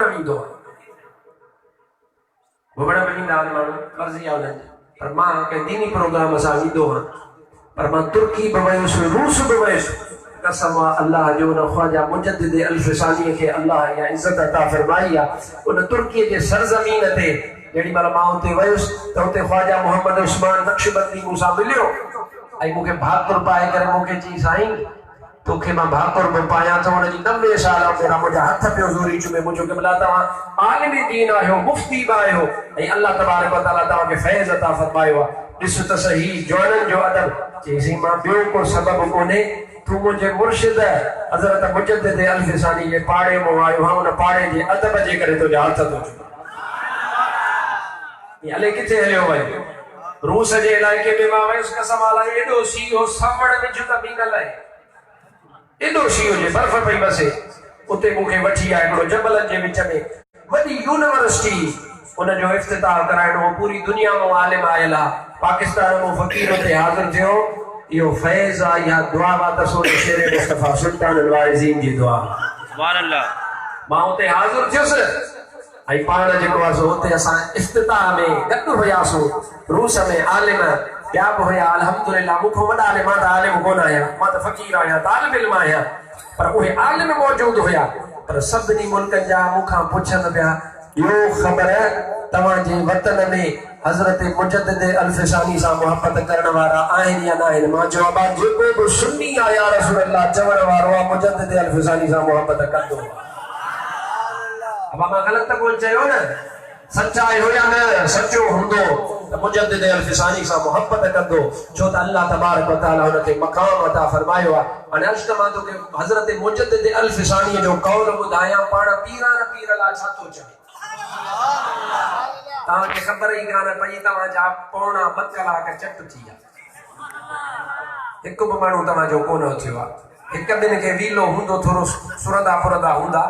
ویندو گھمڻ وञींदा आहिनि माण्हू मर्ज़ी आहे उन्हनि जी पर मां कंहिं दीनी प्रोग्राम सां वेंदो आहियां पर मां तुर्की बि वयुसि रूस बि वयुसि कसम आहे अल्लाह जो उन ख्वाजा मुजद्दिद अल्फसानी खे अल्लाह इहा इज़त अता फरमाई आहे उन तुर्कीअ जे सरज़मीन ते जेॾी महिल मां उते वयुसि त उते ख्वाजा मोहम्मद उस्मान नक्शबंदी मूंसां मिलियो ऐं मूंखे भाकुर पाए करे मूंखे चई साईं तोखे मां भाकुर बि पायां थो हुनजी 90 साल मेरा मुंहिंजा हथ पियो ज़ोरी चुमे मुंहिंजो क़िबला तव्हां आलिम दीन आहियो मुफ्ती बि आहियो ऐं अल्लाह तबारक व तआला तव्हांखे फैज़ अता फरमायो आहे ॾिस त सही जवाननि जो अदब चईसीं मां ॿियो को सबबु कोन्हे तूं मुंहिंजे मुर्शिद हज़रत मुजद्दिद अल्फसानी जे पाड़े मां आयो आहे उन पाड़े जे अदब जे करे तुंहिंजा हथ थो चुमे हले किथे हलियो वञे रूस जे इलाइक़े में मां वयुसि कसम अलाए एॾो सीहो सावण में ज़मीन लाइ एॾो सीहो जे बर्फ़ पई बसे उते मूंखे वठी आया हिकिड़ो जबलनि जे विच में वॾी यूनिवर्सिटी उनजो इफ्तिताह कराइणो पूरी दुनिया मां आलिम आयल आहे पाकिस्तान मां फ़क़ीर उते हाज़िर थियो इहो फैज़ आहे इहा दुआ आहे तसोर शेर मुस्तफ़ा सल्तान الواعظين जी दुआ सुभान अल्लाह मां उते हाज़िर थियुसि ऐं पाण जेको आहे सो उते असां इफ्तिताह में गॾु हुयासीं रूस में आलिम ॿिया बि हुया अल्हम्दुलिल्लाह मूंखां वॾा आलिम मां त आलिम कोन आहियां मां त फ़क़ीर आहियां तालिब इल्म आहियां पर उहे आलिम मौजूद हुया पर सभिनी मुल्कनि जा मूंखां पुछनि पिया इहो ख़बर तव्हांजे वतन में हज़रत मुजद्दिद अल्फसानी सां मुहबत करण वारा आहिनि या न आहिनि मां जवाब जेको बि सुन्नी आहे या रसूल अल्लाह चवण वारो आहे मुजद्दिद अल्फसानी सां मुहबत कंदो अब मां ग़लति त कोन चयो न सच्चाई हो या न सच्चो हूंदो त मुजद्दिद अल्फसानी सां मुहबत कंदो छो त अल्लाह तबारक व तआला हुनखे मक़ाम अता फरमायो आहे हाणे अर्ज़ मां तोखे हज़रत मुजद्दिद अल्फसानी जो कौल ॿुधायां पाण पीरान पीर लाइ छा थो चवे तव्हांखे ख़बर ई कान पई तव्हांजा पौणा 2 कलाक चट थी विया हिकु बि माण्हू तव्हांजो कोन थियो आहे हिकु ॿिनि खे वीलो हूंदो थोरो सुरंदा पुरंदा हूंदा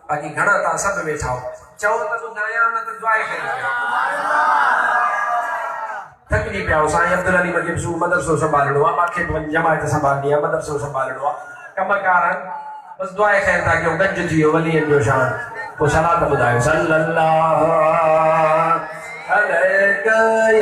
बाक़ी घणा तव्हां सभु वेठा हो चओ त ॿुधायां न त दुआ थकिजी पिया हो साईं अब्दुल अली मजसूर मदरसो संभालणो आहे मूंखे जमायत संभालणी आहे मदरसो संभालणो आहे कमकार बसि दुआ ख़ैर था कयूं गॾु थी वियो वलीअनि जो शान पोइ सलात ॿुधायो सल्लल्लाहु अलैहि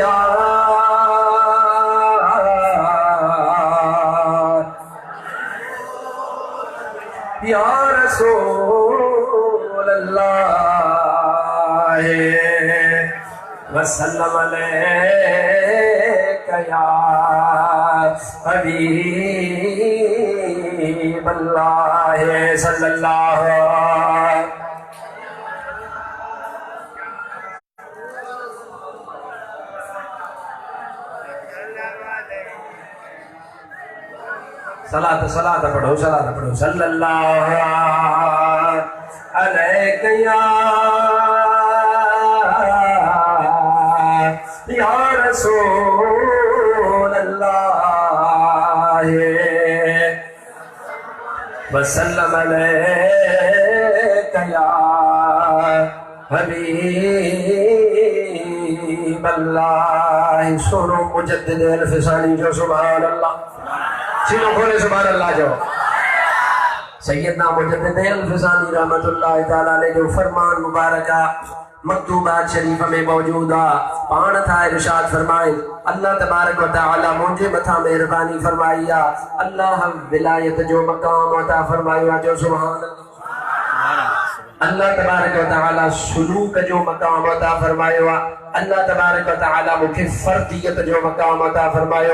या रसूल अल्लाह वसल्लम अलैका या हबीब अल्लाह सल्लल्लाहु सलात पढ़ो सल्लल्लाहु अलैका या रसूल अल्लाह वसल्लम अलैका या हबीब अल्लाह सुनो मुजद्दिद अल्फसानी जो सुभान अल्लाह सीनो खोले सुभान अल्लाह जो सैयदना मुजद्दिद अल्फसानी रहमतुल्लाह तआला अलैहि जो फरमान मुबारक मकतूबात शरीफ में मौजूद है पाण था इरशाद फरमाए अल्लाह तबारक व तआला मुझे मथा मेहरबानी फरमाई है अल्लाह विलायत जो मकाम अता फरमायो जो सुभान अल्लाह तबारक व तआला सुलूक जो मकाम अता फरमायो अल्लाह तबारक व तआला मुखे फर्दियत जो मकाम अता फरमायो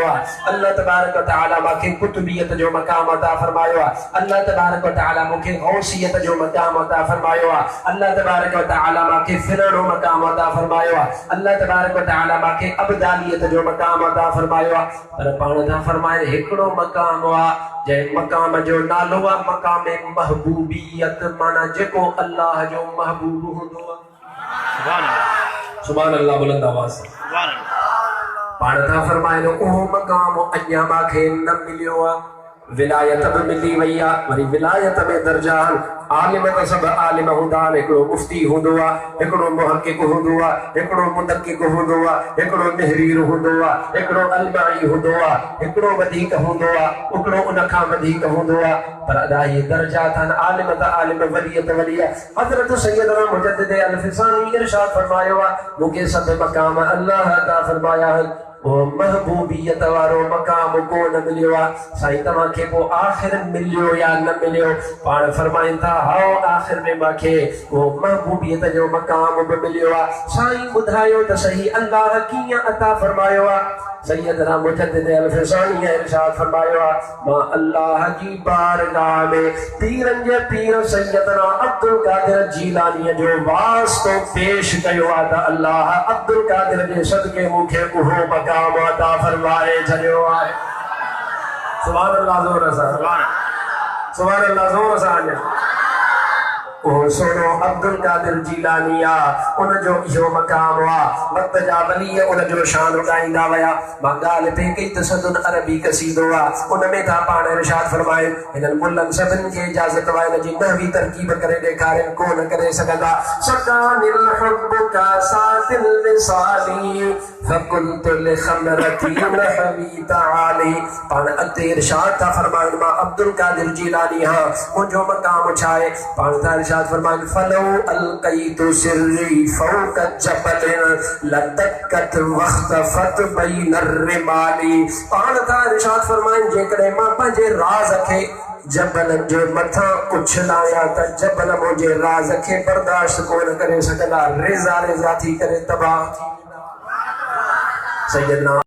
अल्लाह तबारक व तआला मुखे कुतुबियत जो मकाम अता फरमायो अल्लाह तबारक व तआला मुखे गौसियत जो मकाम अता फरमायो अल्लाह तबारक व तआला मुखे फिरणो मकाम अता फरमायो अल्लाह तबारक व तआला मुखे अबदालियत जो मकाम अता फरमायो पर पाण था फरमाए हिकड़ो मकाम वा जे मकाम जो नालो वा मकाम महबूबियत माना जेको अल्लाह जो महबूब हुंदो सुभान अल्लाह सुभान अल्लाह बुलंद आवाज सुभान अल्लाह पाण था फरमाए ओ मकाम अञा माखे न मिलियो ولایت بھی ملی وئی ہے وری ولایت میں درجان عالم تو سب عالم ہوندا ہکڑو مفتی ہوندو ہکڑو محقق ہوندو ہکڑو مدقق ہوندو ہکڑو تحریر ہوندو ہکڑو علماء ہوندو ہکڑو ودیک ہوندو ہکڑو ان کھا ودیک ہوندو پر ادائی درجات ہیں عالم تا عالم ولیت ولی حضرت سیدنا مجدد الفثاني ارشاد فرمایا مجھے سب مقام اللہ عطا فرمایا ہے وہ محبوبیت وارو مقام کو نہ ملیو سائیں تمہاں کے وہ آخر ملیو یا نہ ملیو پان فرمائیں تھا ہاؤ آخر میں ماکھے وہ محبوبیت جو مقام بھی ملیو سائیں بدھائیو تا صحیح اللہ کیاں عطا فرمایو سیدنا مجدد الفثاني ارشاد فرمایا ما اللہ کی بارگاہ میں پیرن جے پیر سیدنا عبد القادر جیلانی جو واسطو پیش کیو آتا اللہ عبد القادر جے صدقے مکھے اہو مقام عطا فرمائے جلیو آئے سبحان اللہ زور رسا سبحان اللہ زور رسا آنیا وہ سنو عبد القادر جیلانیہ ان جو یہ مقام ہوا وقت جا ولی ان جو شان اگائندہ ویا مانگال پہ کئی تصدن عربی قصید ہوا ان میں تھا پانا ارشاد فرمائے انہاں ملن سبن کے اجازت وائے جی نحوی ترکیب کرے دیکھارن کو نہ کرے سکتا سکان الحب کا ساتھ الوصالی فقلت لخمرتی نحوی تعالی پانا اتے ارشاد تھا فرمائے ما عبد القادر جیلانی ہاں ان جو مقام اچھائے پانا تھا ارشاد فرمائے فلو القیت سری فوق جبل لدکت واختفت بین الرمالی پانا تھا ارشاد فرمائے جے کرے ماں پنجے راز رکھے جبل جو متھا اچھلایا تا جبل مجھے راز رکھے برداشت کو نہ کرے سکتا رضا رضا تھی کرے تباہ سیدنا